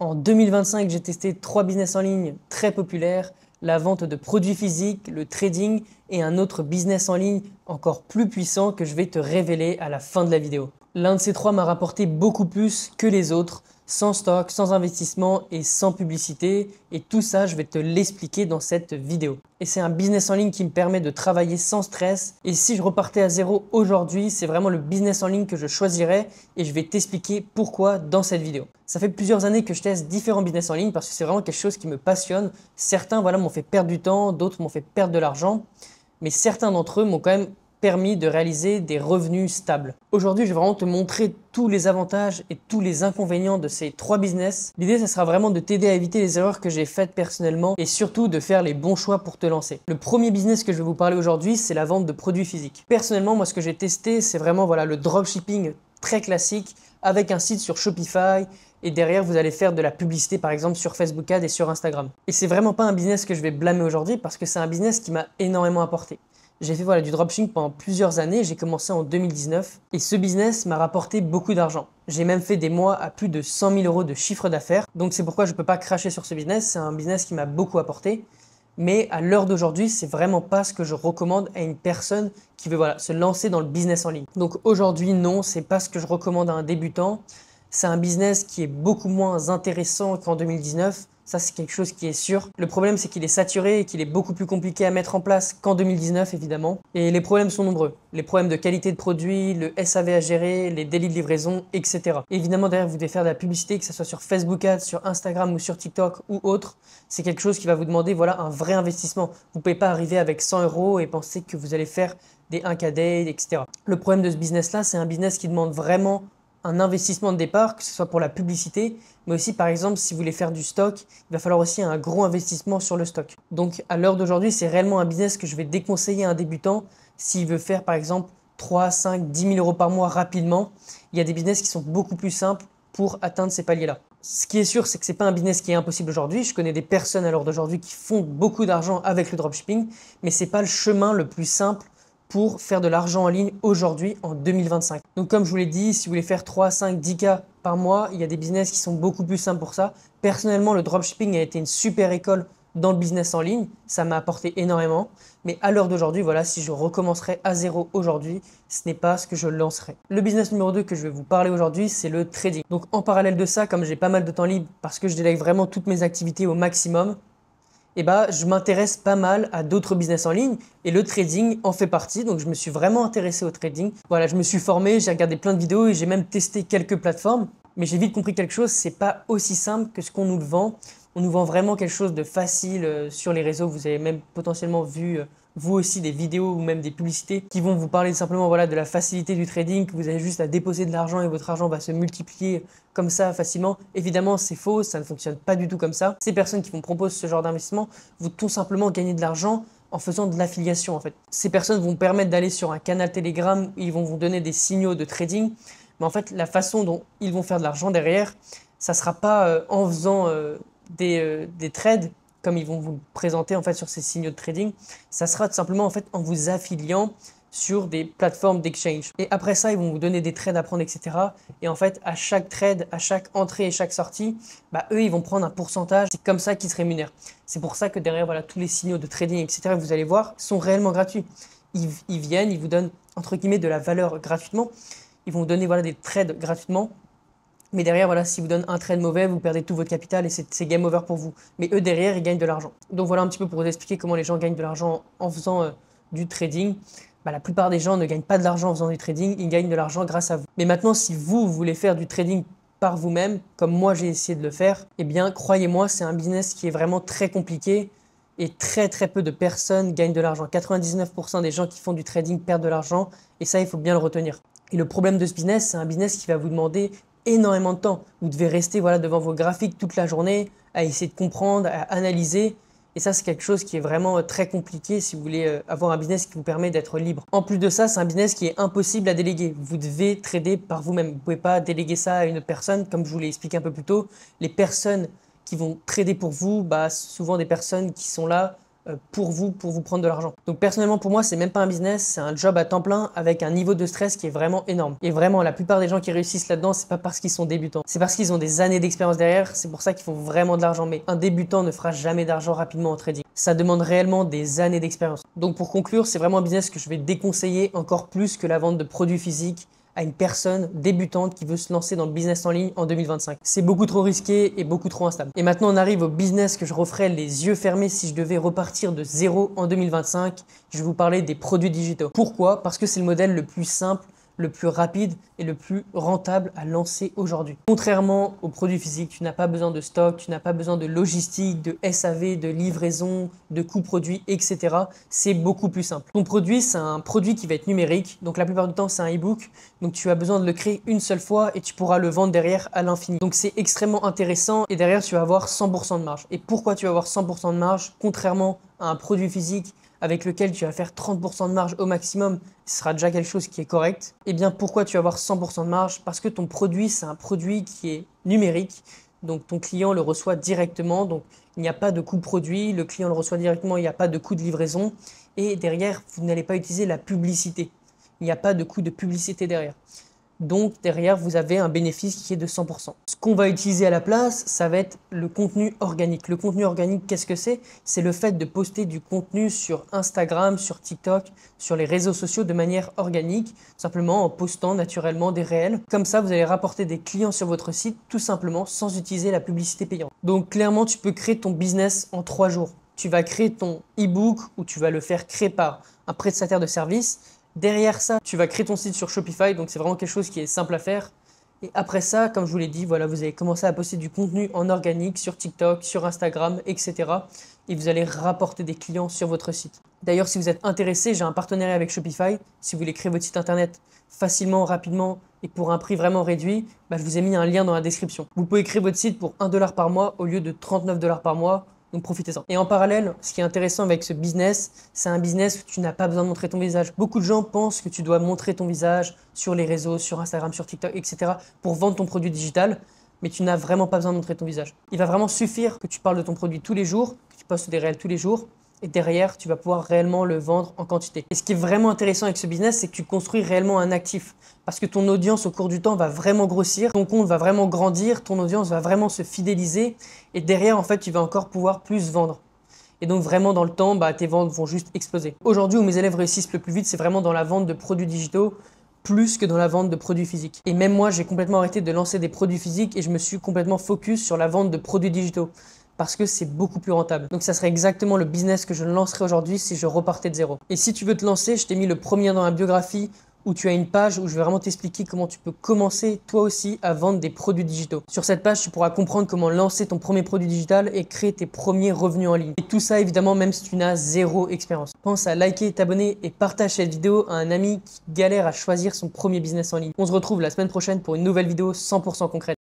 En 2025, j'ai testé 3 business en ligne très populaires, la vente de produits physiques, le trading et un autre business en ligne encore plus puissant que je vais te révéler à la fin de la vidéo. L'un de ces trois m'a rapporté beaucoup plus que les autres, sans stock, sans investissement et sans publicité. Et tout ça, je vais te l'expliquer dans cette vidéo. Et c'est un business en ligne qui me permet de travailler sans stress. Et si je repartais à zéro aujourd'hui, c'est vraiment le business en ligne que je choisirais et je vais t'expliquer pourquoi dans cette vidéo. Ça fait plusieurs années que je teste différents business en ligne parce que c'est vraiment quelque chose qui me passionne. Certains m'ont fait perdre du temps, d'autres m'ont fait perdre de l'argent. Mais certains d'entre eux m'ont quand même permis de réaliser des revenus stables. Aujourd'hui, je vais vraiment te montrer tous les avantages et tous les inconvénients de ces 3 business. L'idée, ça sera vraiment de t'aider à éviter les erreurs que j'ai faites personnellement et surtout de faire les bons choix pour te lancer. Le premier business que je vais vous parler aujourd'hui, c'est la vente de produits physiques. Personnellement, moi, ce que j'ai testé, c'est vraiment le dropshipping très classique avec un site sur Shopify et derrière, vous allez faire de la publicité, par exemple, sur Facebook Ads et sur Instagram. Et c'est vraiment pas un business que je vais blâmer aujourd'hui parce que c'est un business qui m'a énormément apporté. J'ai fait du dropshipping pendant plusieurs années, j'ai commencé en 2019 et ce business m'a rapporté beaucoup d'argent. J'ai même fait des mois à plus de 100 000 euros de chiffre d'affaires, donc c'est pourquoi je ne peux pas cracher sur ce business, c'est un business qui m'a beaucoup apporté. Mais à l'heure d'aujourd'hui, c'est vraiment pas ce que je recommande à une personne qui veut se lancer dans le business en ligne. Donc aujourd'hui, non, c'est pas ce que je recommande à un débutant. C'est un business qui est beaucoup moins intéressant qu'en 2019. Ça, c'est quelque chose qui est sûr. Le problème, c'est qu'il est saturé et qu'il est beaucoup plus compliqué à mettre en place qu'en 2019, évidemment. Et les problèmes sont nombreux. Les problèmes de qualité de produit, le SAV à gérer, les délais de livraison, etc. Évidemment, derrière, vous devez faire de la publicité, que ce soit sur Facebook Ads, sur Instagram ou sur TikTok ou autre. C'est quelque chose qui va vous demander un vrai investissement. Vous ne pouvez pas arriver avec 100 euros et penser que vous allez faire des 1K day, etc. Le problème de ce business-là, c'est un business qui demande vraiment un investissement de départ, que ce soit pour la publicité, mais aussi par exemple si vous voulez faire du stock, il va falloir aussi un gros investissement sur le stock. Donc à l'heure d'aujourd'hui, c'est réellement un business que je vais déconseiller à un débutant s'il veut faire par exemple 3, 5, 10 000 euros par mois rapidement. Il y a des business qui sont beaucoup plus simples pour atteindre ces paliers-là. Ce qui est sûr, c'est que ce n'est pas un business qui est impossible aujourd'hui. Je connais des personnes à l'heure d'aujourd'hui qui font beaucoup d'argent avec le dropshipping, mais ce n'est pas le chemin le plus simple pour faire de l'argent en ligne aujourd'hui en 2025. Donc comme je vous l'ai dit, si vous voulez faire 3, 5, 10K par mois, il y a des business qui sont beaucoup plus simples pour ça. Personnellement, le dropshipping a été une super école dans le business en ligne. Ça m'a apporté énormément. Mais à l'heure d'aujourd'hui, si je recommencerais à zéro aujourd'hui, ce n'est pas ce que je lancerai. Le business numéro 2 que je vais vous parler aujourd'hui, c'est le trading. Donc en parallèle de ça, comme j'ai pas mal de temps libre parce que je délègue vraiment toutes mes activités au maximum, je m'intéresse pas mal à d'autres business en ligne et le trading en fait partie. Donc, je me suis vraiment intéressé au trading. Je me suis formé, j'ai regardé plein de vidéos et j'ai même testé quelques plateformes. Mais j'ai vite compris quelque chose, c'est pas aussi simple que ce qu'on nous le vend. On nous vend vraiment quelque chose de facile sur les réseaux. Vous avez même potentiellement vu vous aussi des vidéos ou même des publicités qui vont vous parler simplement de la facilité du trading, que vous avez juste à déposer de l'argent et votre argent va se multiplier comme ça facilement. Évidemment, c'est faux, ça ne fonctionne pas du tout comme ça. Ces personnes qui vous proposent ce genre d'investissement vont tout simplement gagner de l'argent en faisant de l'affiliation en fait. Ces personnes vont permettre d'aller sur un canal Telegram où ils vont vous donner des signaux de trading. Mais en fait, la façon dont ils vont faire de l'argent derrière, ça ne sera pas en faisant des trades comme ils vont vous le présenter en fait sur ces signaux de trading. Ça sera tout simplement en fait en vous affiliant sur des plateformes d'exchange. Et après ça, ils vont vous donner des trades à prendre, etc. Et en fait, à chaque trade, à chaque entrée et chaque sortie, eux, ils vont prendre un pourcentage. C'est comme ça qu'ils se rémunèrent. C'est pour ça que derrière, tous les signaux de trading, etc., que vous allez voir, sont réellement gratuits. Ils viennent, ils vous donnent, entre guillemets, de la valeur gratuitement. Ils vont vous donner des trades gratuitement. Mais derrière, si vous donnez un trade mauvais, vous perdez tout votre capital et c'est game over pour vous. Mais eux, derrière, ils gagnent de l'argent. Donc voilà un petit peu pour vous expliquer comment les gens gagnent de l'argent en faisant du trading. La plupart des gens ne gagnent pas de l'argent en faisant du trading, ils gagnent de l'argent grâce à vous. Mais maintenant, si vous voulez faire du trading par vous-même, comme moi j'ai essayé de le faire, croyez-moi, c'est un business qui est vraiment très compliqué et très très peu de personnes gagnent de l'argent. 99% des gens qui font du trading perdent de l'argent et ça, il faut bien le retenir. Et le problème de ce business, c'est un business qui va vous demander énormément de temps. Vous devez rester devant vos graphiques toute la journée, à essayer de comprendre, à analyser. Et ça, c'est quelque chose qui est vraiment très compliqué si vous voulez avoir un business qui vous permet d'être libre. En plus de ça, c'est un business qui est impossible à déléguer. Vous devez trader par vous-même. Vous ne pouvez pas déléguer ça à une autre personne. Comme je vous l'ai expliqué un peu plus tôt, les personnes qui vont trader pour vous, souvent des personnes qui sont là pour vous prendre de l'argent. Donc personnellement pour moi c'est même pas un business, c'est un job à temps plein avec un niveau de stress qui est vraiment énorme. Et vraiment la plupart des gens qui réussissent là-dedans, c'est pas parce qu'ils sont débutants, c'est parce qu'ils ont des années d'expérience derrière, c'est pour ça qu'ils font vraiment de l'argent. Mais un débutant ne fera jamais d'argent rapidement en trading. Ça demande réellement des années d'expérience. Donc pour conclure, c'est vraiment un business que je vais déconseiller encore plus que la vente de produits physiques à une personne débutante qui veut se lancer dans le business en ligne en 2025. C'est beaucoup trop risqué et beaucoup trop instable. Et maintenant, on arrive au business que je referais les yeux fermés si je devais repartir de zéro en 2025. Je vais vous parler des produits digitaux. Pourquoi? Parce que c'est le modèle le plus simple, le plus rapide et le plus rentable à lancer aujourd'hui. Contrairement aux produits physiques, tu n'as pas besoin de stock, tu n'as pas besoin de logistique, de SAV, de livraison, de coûts produits, etc. C'est beaucoup plus simple. Ton produit, c'est un produit qui va être numérique, donc la plupart du temps, c'est un e-book. Donc tu as besoin de le créer une seule fois et tu pourras le vendre derrière à l'infini. Donc c'est extrêmement intéressant et derrière, tu vas avoir 100% de marge. Et pourquoi tu vas avoir 100% de marge, contrairement à un produit physique avec lequel tu vas faire 30% de marge au maximum, ce sera déjà quelque chose qui est correct. Eh bien, pourquoi tu vas avoir 100% de marge? Parce que ton produit, c'est un produit qui est numérique. Donc, ton client le reçoit directement. Donc, il n'y a pas de coût produit. Le client le reçoit directement. Il n'y a pas de coût de livraison. Et derrière, vous n'allez pas utiliser la publicité. Il n'y a pas de coût de publicité derrière. Donc derrière, vous avez un bénéfice qui est de 100%. Ce qu'on va utiliser à la place, ça va être le contenu organique. Le contenu organique, qu'est-ce que c'est? C'est le fait de poster du contenu sur Instagram, sur TikTok, sur les réseaux sociaux de manière organique, simplement en postant naturellement des réels. Comme ça, vous allez rapporter des clients sur votre site tout simplement sans utiliser la publicité payante. Donc clairement, tu peux créer ton business en 3 jours. Tu vas créer ton e-book ou tu vas le faire créer par un prestataire de service. Derrière ça, tu vas créer ton site sur Shopify, donc c'est vraiment quelque chose qui est simple à faire. Et après ça, comme je vous l'ai dit, voilà, vous allez commencer à poster du contenu en organique sur TikTok, sur Instagram, etc. Et vous allez rapporter des clients sur votre site. D'ailleurs, si vous êtes intéressé, j'ai un partenariat avec Shopify. Si vous voulez créer votre site internet facilement, rapidement et pour un prix vraiment réduit, je vous ai mis un lien dans la description. Vous pouvez créer votre site pour 1 $ par mois au lieu de 39 $ par mois. Donc profitez-en. Et en parallèle, ce qui est intéressant avec ce business, c'est un business où tu n'as pas besoin de montrer ton visage. Beaucoup de gens pensent que tu dois montrer ton visage sur les réseaux, sur Instagram, sur TikTok, etc. pour vendre ton produit digital, mais tu n'as vraiment pas besoin de montrer ton visage. Il va vraiment suffire que tu parles de ton produit tous les jours, que tu postes des réels tous les jours, et derrière, tu vas pouvoir réellement le vendre en quantité. Et ce qui est vraiment intéressant avec ce business, c'est que tu construis réellement un actif. Parce que ton audience au cours du temps va vraiment grossir, ton compte va vraiment grandir, ton audience va vraiment se fidéliser. Et derrière, en fait, tu vas encore pouvoir plus vendre. Et donc vraiment dans le temps, tes ventes vont juste exploser. Aujourd'hui, où mes élèves réussissent le plus vite, c'est vraiment dans la vente de produits digitaux, plus que dans la vente de produits physiques. Et même moi, j'ai complètement arrêté de lancer des produits physiques et je me suis complètement focus sur la vente de produits digitaux. Parce que c'est beaucoup plus rentable. Donc ça serait exactement le business que je lancerais aujourd'hui si je repartais de zéro. Et si tu veux te lancer, je t'ai mis le premier lien dans la biographie où tu as une page où je vais vraiment t'expliquer comment tu peux commencer toi aussi à vendre des produits digitaux. Sur cette page, tu pourras comprendre comment lancer ton premier produit digital et créer tes premiers revenus en ligne. Et tout ça évidemment même si tu n'as zéro expérience. Pense à liker, t'abonner et partage cette vidéo à un ami qui galère à choisir son premier business en ligne. On se retrouve la semaine prochaine pour une nouvelle vidéo 100% concrète.